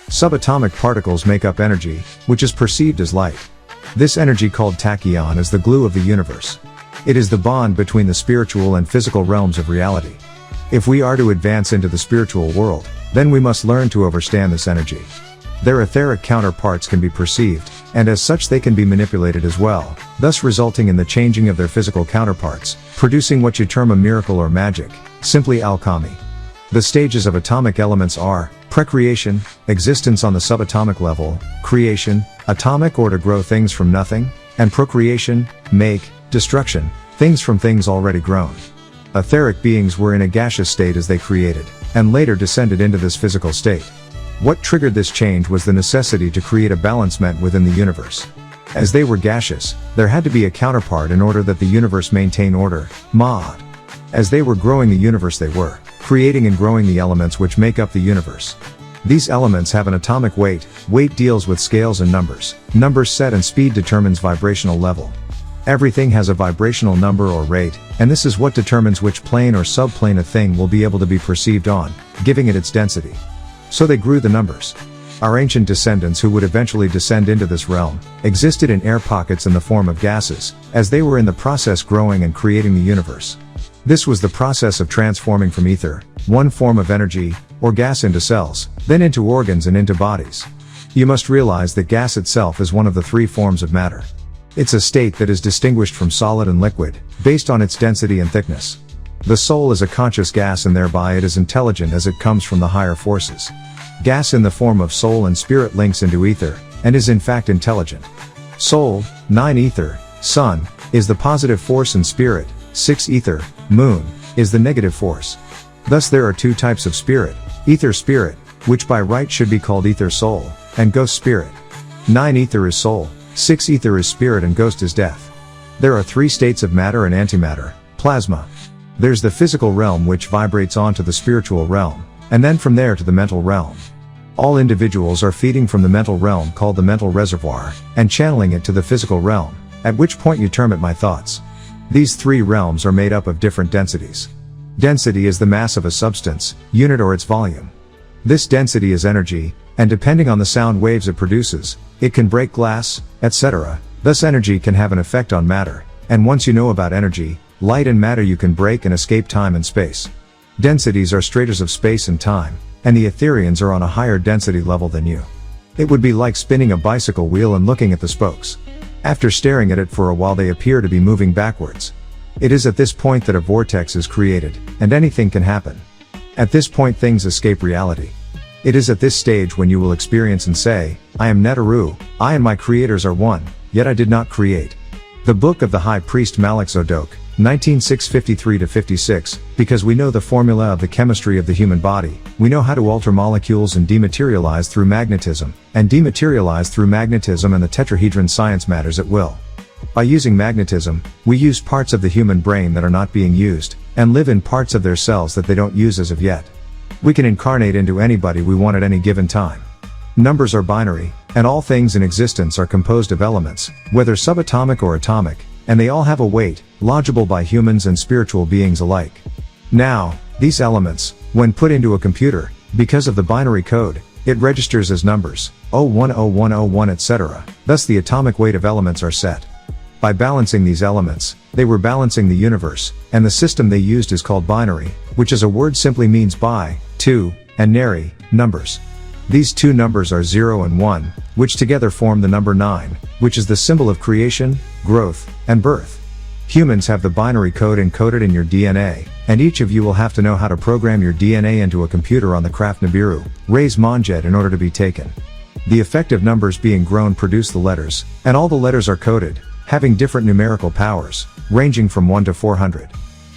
Subatomic particles make up energy, which is perceived as light. This energy, called tachyon, is the glue of the universe. It is the bond between the spiritual and physical realms of reality. If we are to advance into the spiritual world, then we must learn to understand this energy. Their etheric counterparts can be perceived, and as such they can be manipulated as well, thus resulting in the changing of their physical counterparts, producing what you term a miracle or magic, simply alchemy. The stages of atomic elements are precreation, existence on the subatomic level, creation, atomic or to grow things from nothing, and procreation, make, destruction, things from things already grown. Etheric beings were in a gaseous state as they created, and later descended into this physical state. What triggered this change was the necessity to create a balancement within the universe. As they were gaseous, there had to be a counterpart in order that the universe maintain order, Ma'at. As they were growing the universe, they were creating and growing the elements which make up the universe. These elements have an atomic weight. Weight deals with scales and numbers. Numbers set and speed determines vibrational level. Everything has a vibrational number or rate, and this is what determines which plane or subplane a thing will be able to be perceived on, giving it its density. So they grew the numbers. Our ancient descendants, who would eventually descend into this realm, existed in air pockets in the form of gases, as they were in the process growing and creating the universe. This was the process of transforming from ether, one form of energy, or gas, into cells, then into organs and into bodies. You must realize that gas itself is one of the three forms of matter. It's a state that is distinguished from solid and liquid, based on its density and thickness. The soul is a conscious gas, and thereby it is intelligent as it comes from the higher forces. Gas in the form of soul and spirit links into ether, and is in fact intelligent. Soul, 9 ether, sun, is the positive force, and spirit, 6 ether, moon, is the negative force. Thus there are two types of spirit: ether spirit, which by right should be called ether soul, and ghost spirit. 9 ether is soul, 6 ether is spirit, and ghost is death. There are 3 states of matter and antimatter, plasma. There's the physical realm, which vibrates onto the spiritual realm, and then from there to the mental realm. All individuals are feeding from the mental realm, called the mental reservoir, and channeling it to the physical realm, at which point you term it my thoughts. These 3 realms are made up of different densities. Density is the mass of a substance, unit, or its volume. This density is energy, and depending on the sound waves it produces, it can break glass, etc. Thus energy can have an effect on matter, and once you know about energy, light and matter, you can break and escape time and space. Densities are strators of space and time, and the Etherians are on a higher density level than you. It would be like spinning a bicycle wheel and looking at the spokes. After staring at it for a while, they appear to be moving backwards. It is at this point that a vortex is created, and anything can happen. At this point things escape reality. It is at this stage when you will experience and say, I am Netaru, I and my creators are one, yet I did not create. The Book of the High Priest Malak Zodok, 1953-56, because we know the formula of the chemistry of the human body, we know how to alter molecules and dematerialize through magnetism, and dematerialize through magnetism, and the tetrahedron science matters at will. By using magnetism, we use parts of the human brain that are not being used, and live in parts of their cells that they don't use as of yet. We can incarnate into anybody we want at any given time. Numbers are binary, and all things in existence are composed of elements, whether subatomic or atomic, and they all have a weight, logible by humans and spiritual beings alike. Now, these elements, when put into a computer, because of the binary code, it registers as numbers, 010101 etc. Thus the atomic weight of elements are set. By balancing these elements, they were balancing the universe, and the system they used is called binary, which as a word simply means by, 2, and nary, numbers. These 2 numbers are 0 and 1, which together form the number 9, which is the symbol of creation, growth, and birth. Humans have the binary code encoded in your DNA, and each of you will have to know how to program your DNA into a computer on the Kraft Nibiru, Ray's Monjet, in order to be taken. The effective numbers being grown produce the letters, and all the letters are coded, having different numerical powers, ranging from 1 to 400.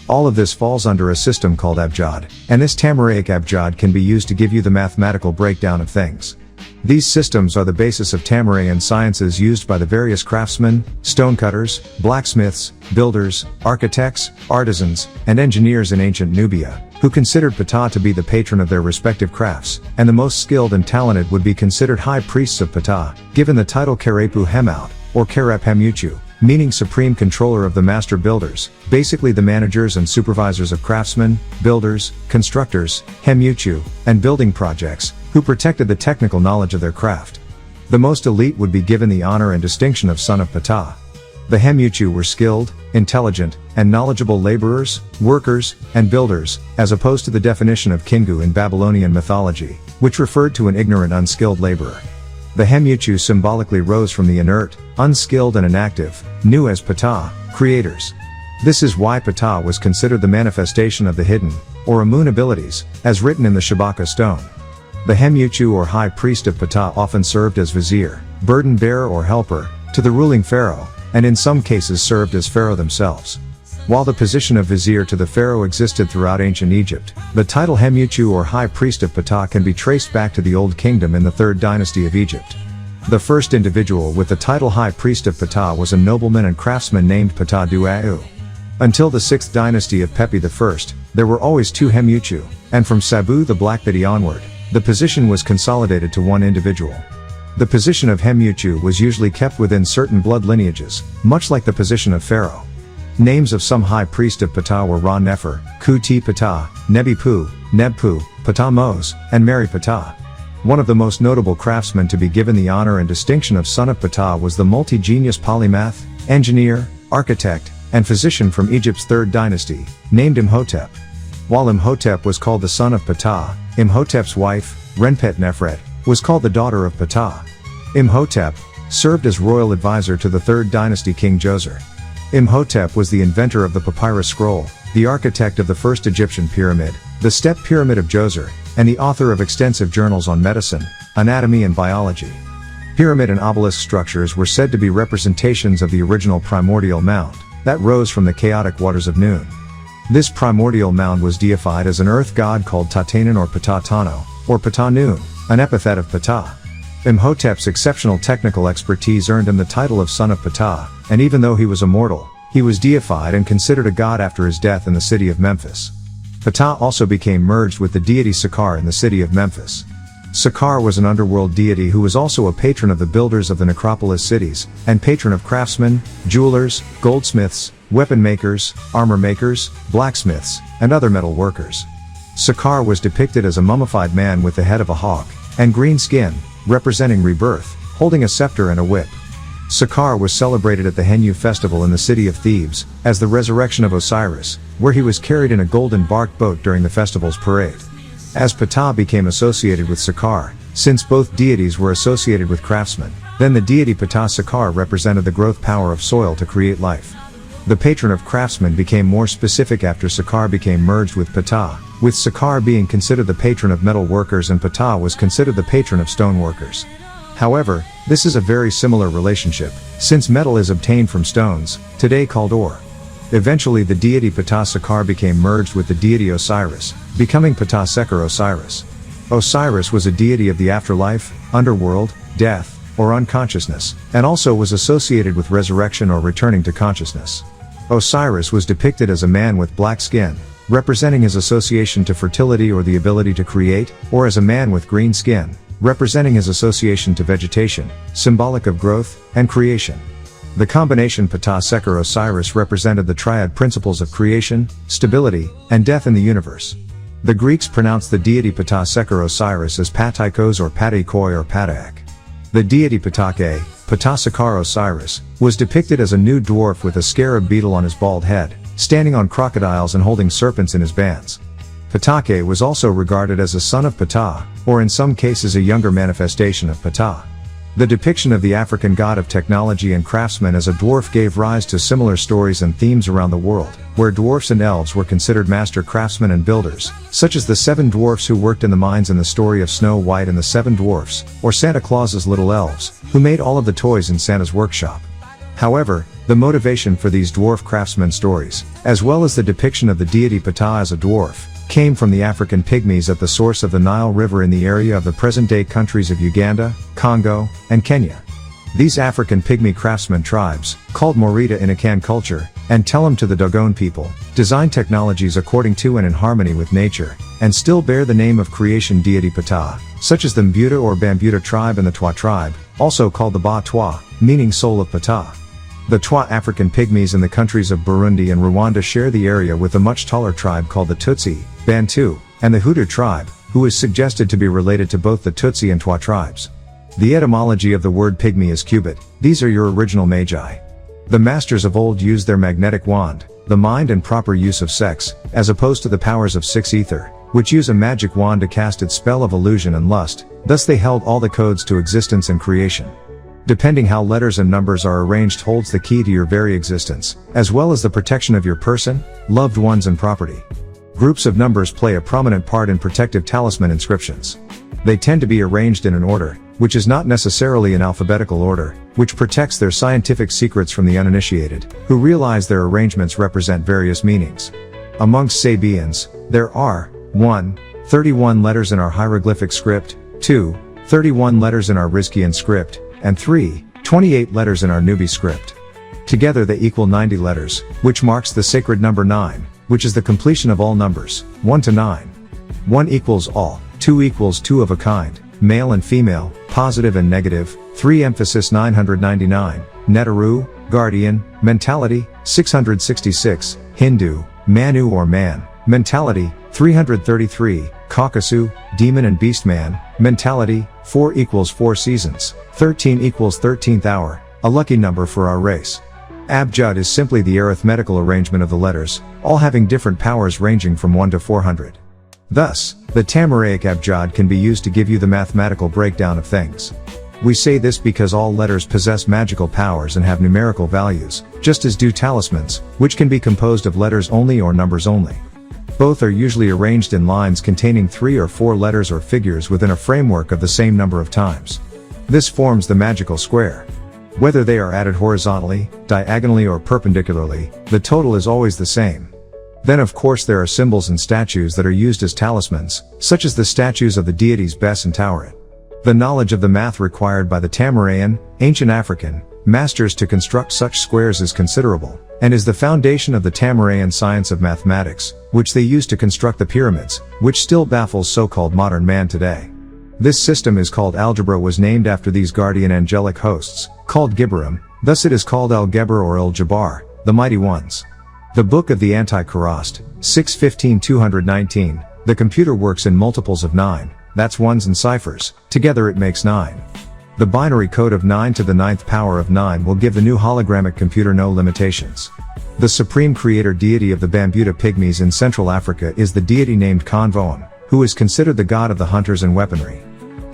All of this falls under a system called Abjad, and this Tamaraic Abjad can be used to give you the mathematical breakdown of things. These systems are the basis of Tamarayan sciences used by the various craftsmen, stonecutters, blacksmiths, builders, architects, artisans, and engineers in ancient Nubia, who considered Ptah to be the patron of their respective crafts, and the most skilled and talented would be considered high priests of Ptah, given the title Kerepu Hemaut, or Kerep Hemuchu, meaning supreme controller of the master builders, basically the managers and supervisors of craftsmen, builders, constructors, Hemyuchu, and building projects, who protected the technical knowledge of their craft. The most elite would be given the honor and distinction of son of Ptah. The Hemyuchu were skilled, intelligent, and knowledgeable laborers, workers, and builders, as opposed to the definition of Kingu in Babylonian mythology, which referred to an ignorant, unskilled laborer. The Hemyuchu symbolically rose from the inert, unskilled and inactive, new as Ptah, creators. This is why Ptah was considered the manifestation of the hidden, or Amun abilities, as written in the Shabaka stone. The Hemyuchu or high priest of Ptah often served as vizier, burden bearer or helper, to the ruling pharaoh, and in some cases served as pharaoh themselves. While the position of vizier to the pharaoh existed throughout ancient Egypt, the title Hemyuchu or high priest of Ptah can be traced back to the Old Kingdom in the 3rd dynasty of Egypt. The first individual with the title high priest of Ptah was a nobleman and craftsman named Ptah-Du-au. Until the 6th dynasty of Pepi I, there were always 2 Hemyuchu, and from Sabu the Black Bidi onward, the position was consolidated to one individual. The position of Hemyuchu was usually kept within certain blood lineages, much like the position of pharaoh. Names of some high priest of Ptah were Ra-Nefer, Ku-Ti Ptah, Nebi-Pu, Neb-Pu, Ptah-Mose, and Mary Ptah. One of the most notable craftsmen to be given the honor and distinction of son of Ptah was the multi-genius polymath, engineer, architect, and physician from Egypt's 3rd dynasty, named Imhotep. While Imhotep was called the son of Ptah, Imhotep's wife, Renpet Nefret, was called the daughter of Ptah. Imhotep served as royal advisor to the 3rd dynasty king Djoser. Imhotep was the inventor of the papyrus scroll, the architect of the first Egyptian pyramid, the step pyramid of Djoser, and the author of extensive journals on medicine, anatomy and biology. Pyramid and obelisk structures were said to be representations of the original primordial mound, that rose from the chaotic waters of Nun. This primordial mound was deified as an earth god called Tatanan or Ptah-Tano, or Ptah-Nun, an epithet of Ptah. Imhotep's exceptional technical expertise earned him the title of son of Ptah, and even though he was immortal, he was deified and considered a god after his death in the city of Memphis. Ptah also became merged with the deity Sakar in the city of Memphis. Sakar was an underworld deity who was also a patron of the builders of the necropolis cities, and patron of craftsmen, jewelers, goldsmiths, weapon makers, armor makers, blacksmiths, and other metal workers. Sakar was depicted as a mummified man with the head of a hawk, and green skin, representing rebirth, holding a scepter and a whip. Sakar was celebrated at the Henu festival in the city of Thebes, as the resurrection of Osiris, where he was carried in a golden barked boat during the festival's parade. As Ptah became associated with Sakar, since both deities were associated with craftsmen, then the deity Ptah Sakar represented the growth power of soil to create life. The patron of craftsmen became more specific after Sakar became merged with Ptah, with Sakar being considered the patron of metal workers and Ptah was considered the patron of stone workers. However, this is a very similar relationship, since metal is obtained from stones, today called ore. Eventually the deity Ptah Sakar became merged with the deity Osiris, becoming Ptah Seker Osiris. Osiris was a deity of the afterlife, underworld, death, or unconsciousness, and also was associated with resurrection or returning to consciousness. Osiris was depicted as a man with black skin, representing his association to fertility or the ability to create, or as a man with green skin, representing his association to vegetation, symbolic of growth and creation. The combination Ptah Seker Osiris represented the triad principles of creation, stability, and death in the universe. The Greeks pronounced the deity Ptah Seker Osiris as Patikos or Patikoi or Pataak. The deity Patake, Ptah Sakar Osiris, was depicted as a nude dwarf with a scarab beetle on his bald head, standing on crocodiles and holding serpents in his bands. Patake was also regarded as a son of Ptah, or in some cases a younger manifestation of Ptah. The depiction of the African god of technology and craftsmen as a dwarf gave rise to similar stories and themes around the world, where dwarfs and elves were considered master craftsmen and builders, such as the 7 dwarfs who worked in the mines in the story of Snow White and the 7 dwarfs, or Santa Claus's little elves, who made all of the toys in Santa's workshop. However, the motivation for these dwarf craftsmen stories, as well as the depiction of the deity Ptah as a dwarf, came from the African pygmies at the source of the Nile River in the area of the present-day countries of Uganda, Congo, and Kenya. These African pygmy craftsmen tribes, called Morita in Akan culture, and Telem to the Dogon people, design technologies according to and in harmony with nature, and still bear the name of creation deity Ptah, such as the Mbuta or Bambuta tribe and the Twa tribe, also called the Ba Twa, meaning soul of Ptah. The Twa African pygmies in the countries of Burundi and Rwanda share the area with the much taller tribe called the Tutsi, Bantu, and the Hutu tribe, who is suggested to be related to both the Tutsi and Twa tribes. The etymology of the word pygmy is cubit. These are your original magi. The masters of old used their magnetic wand, the mind and proper use of sex, as opposed to the powers of six ether, which use a magic wand to cast its spell of illusion and lust. Thus they held all the codes to existence and creation. Depending how letters and numbers are arranged holds the key to your very existence, as well as the protection of your person, loved ones and property. Groups of numbers play a prominent part in protective talisman inscriptions. They tend to be arranged in an order, which is not necessarily in alphabetical order, which protects their scientific secrets from the uninitiated, who realize their arrangements represent various meanings. Amongst Sabians, there are 1. 31 letters in our hieroglyphic script, 2. 31 letters in our Rizkian script, and 3. 28 letters in our Nubi script. Together they equal 90 letters, which marks the sacred number 9, which is the completion of all numbers, 1 to 9. 1 equals all, 2 equals 2 of a kind, male and female, positive and negative, 3 emphasis 999, Netaru, guardian, mentality, 666, Hindu, Manu or man, mentality, 333, Kaukasu, demon and beast man, mentality, 4 equals 4 seasons, 13 equals 13th hour, a lucky number for our race. Abjad is simply the arithmetical arrangement of the letters, all having different powers ranging from 1 to 400. Thus, the Tamaraic Abjad can be used to give you the mathematical breakdown of things. We say this because all letters possess magical powers and have numerical values, just as do talismans, which can be composed of letters only or numbers only. Both are usually arranged in lines containing 3 or 4 letters or figures within a framework of the same number of times. This forms the magical square. Whether they are added horizontally, diagonally or perpendicularly, the total is always the same. Then of course there are symbols and statues that are used as talismans, such as the statues of the deities Bes and Tauret. The knowledge of the math required by the Tamarayan, ancient African, masters to construct such squares is considerable, and is the foundation of the Tamarayan science of mathematics, which they use to construct the pyramids, which still baffles so-called modern man today. This system is called algebra, was named after these guardian angelic hosts, called Gibbarim, thus it is called Al-Geber or El-Jabbar, the mighty ones. The Book of the Anti-Kharast, 615-219, the computer works in multiples of 9, that's ones and ciphers, together it makes 9. The binary code of 9 to the 9th power of 9 will give the new hologramic computer no limitations. The supreme creator deity of the Bambuta Pygmies in Central Africa is the deity named Konvoum, who is considered the god of the hunters and weaponry.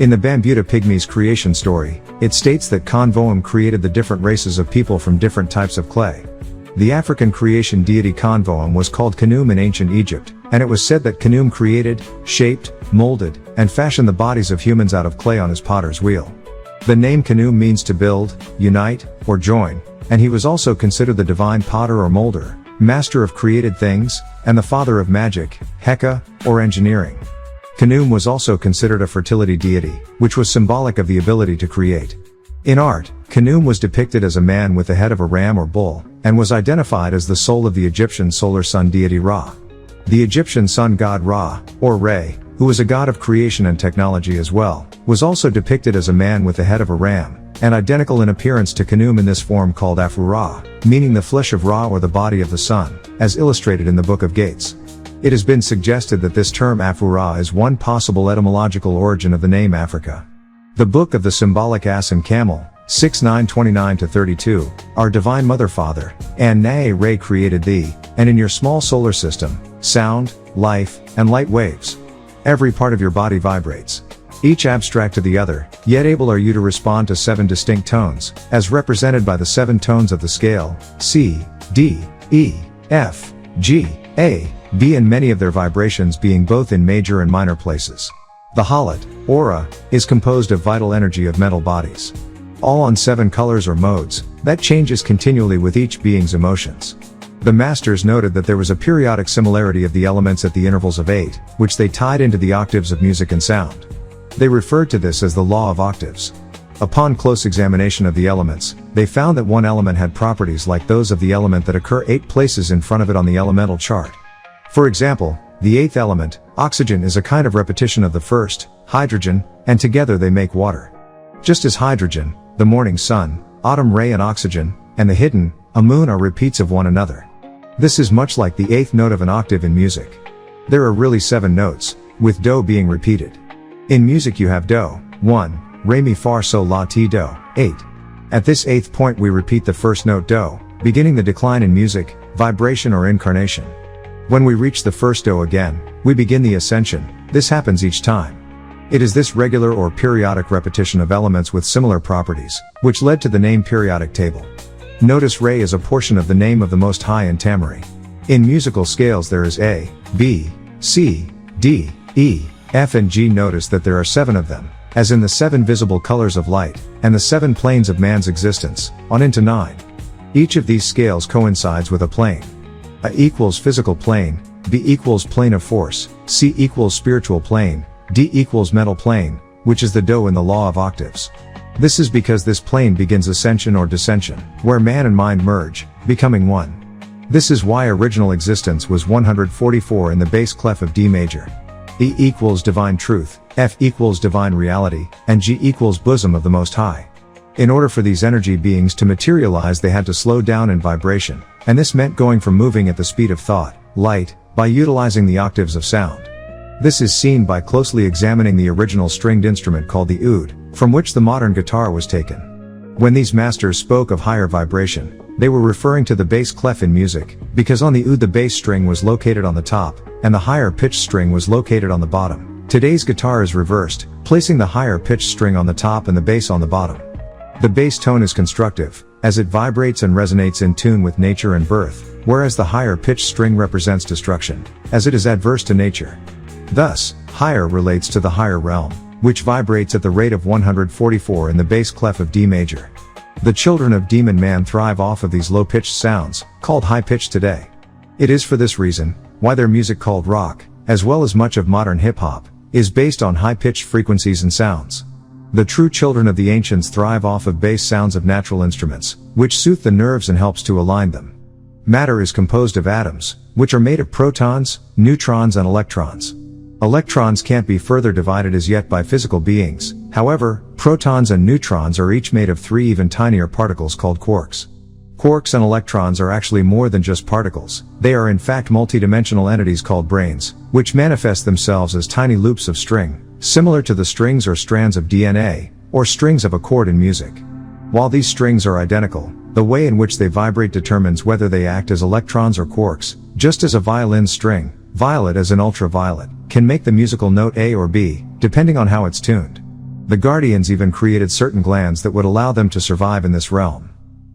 In the Bambuta Pygmies creation story, it states that Konvoum created the different races of people from different types of clay. The African creation deity Konvoum was called Khnum in ancient Egypt, and it was said that Khnum created, shaped, molded, and fashioned the bodies of humans out of clay on his potter's wheel. The name Khnum means to build, unite, or join, and he was also considered the divine potter or molder, master of created things, and the father of magic, Heka, or engineering. Khnum was also considered a fertility deity, which was symbolic of the ability to create. In art, Khnum was depicted as a man with the head of a ram or bull, and was identified as the soul of the Egyptian solar sun deity Ra. The Egyptian sun god Ra, or Re, who was a god of creation and technology as well, was also depicted as a man with the head of a ram, and identical in appearance to Khnum in this form called Afu-Ra, meaning the flesh of Ra or the body of the sun, as illustrated in the Book of Gates. It has been suggested that this term Afu-Ra is one possible etymological origin of the name Africa. The Book of the Symbolic Ass and Camel, 6:929-32, Our Divine Mother Father, An-Na Re created thee, and in your small solar system, sound, life, and light waves. Every part of your body vibrates. Each abstract to the other, yet able are you to respond to 7 distinct tones, as represented by the 7 tones of the scale, C, D, E, F, G, A, B, and many of their vibrations being both in major and minor places. The Halat, aura, is composed of vital energy of mental bodies. All on 7 colors or modes, that changes continually with each being's emotions. The masters noted that there was a periodic similarity of the elements at the intervals of 8, which they tied into the octaves of music and sound. They referred to this as the law of octaves. Upon close examination of the elements, they found that one element had properties like those of the element that occur 8 places in front of it on the elemental chart. For example, the 8th element, oxygen, is a kind of repetition of the first, hydrogen, and together they make water. Just as hydrogen, the morning sun, autumn ray, and oxygen, and the hidden, amun are repeats of one another. This is much like the 8th note of an octave in music. There are really 7 notes, with do being repeated. In music you have do, 1, re mi fa sol la ti do, 8. At this 8th point we repeat the first note do, beginning the decline in music, vibration or incarnation. When we reach the first do again, we begin the ascension. This happens each time. It is this regular or periodic repetition of elements with similar properties, which led to the name periodic table. Notice re is a portion of the name of the Most High in Tamari. In musical scales there is A, B, C, D, E, F and G. Notice that there are 7 of them, as in the 7 visible colors of light, and the 7 planes of man's existence, on into 9. Each of these scales coincides with a plane. A equals physical plane, B equals plane of force, C equals spiritual plane, D equals mental plane, which is the do in the law of octaves. This is because this plane begins ascension or descension, where man and mind merge, becoming one. This is why original existence was 144 in the bass clef of D major. E equals divine truth, F equals divine reality, and G equals bosom of the Most High. In order for these energy beings to materialize they had to slow down in vibration, and this meant going from moving at the speed of thought, light, by utilizing the octaves of sound. This is seen by closely examining the original stringed instrument called the oud, from which the modern guitar was taken. When these masters spoke of higher vibration, they were referring to the bass clef in music, because on the oud the bass string was located on the top, and the higher pitched string was located on the bottom. Today's guitar is reversed, placing the higher pitched string on the top and the bass on the bottom. The bass tone is constructive, as it vibrates and resonates in tune with nature and birth, whereas the higher pitched string represents destruction, as it is adverse to nature. Thus, higher relates to the higher realm, which vibrates at the rate of 144 in the bass clef of D major. The children of demon man thrive off of these low-pitched sounds, called high-pitched today. It is for this reason, why their music called rock, as well as much of modern hip-hop, is based on high-pitched frequencies and sounds. The true children of the ancients thrive off of bass sounds of natural instruments, which soothe the nerves and helps to align them. Matter is composed of atoms, which are made of protons, neutrons and electrons. Electrons can't be further divided as yet by physical beings, however, protons and neutrons are each made of 3 even tinier particles called quarks. Quarks and electrons are actually more than just particles, they are in fact multidimensional entities called brains, which manifest themselves as tiny loops of string, similar to the strings or strands of DNA, or strings of a chord in music. While these strings are identical, the way in which they vibrate determines whether they act as electrons or quarks, just as a violin string, violet as in ultraviolet, can make the musical note A or B, depending on how it's tuned. The Guardians even created certain glands that would allow them to survive in this realm.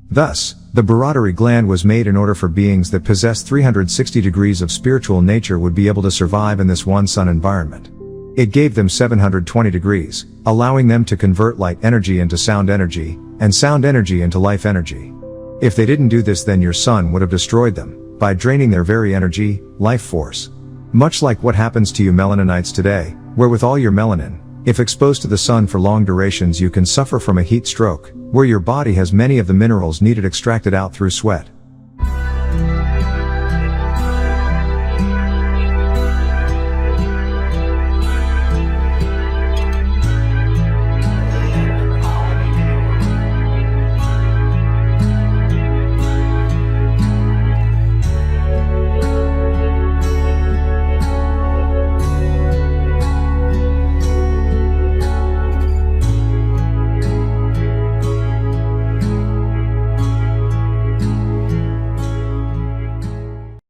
Thus, the Baradari gland was made in order for beings that possess 360 degrees of spiritual nature would be able to survive in this one sun environment. It gave them 720 degrees, allowing them to convert light energy into sound energy, and sound energy into life energy. If they didn't do this, then your sun would have destroyed them, by draining their very energy, life force. Much like what happens to you melaninites today, where with all your melanin, if exposed to the sun for long durations you can suffer from a heat stroke, where your body has many of the minerals needed extracted out through sweat.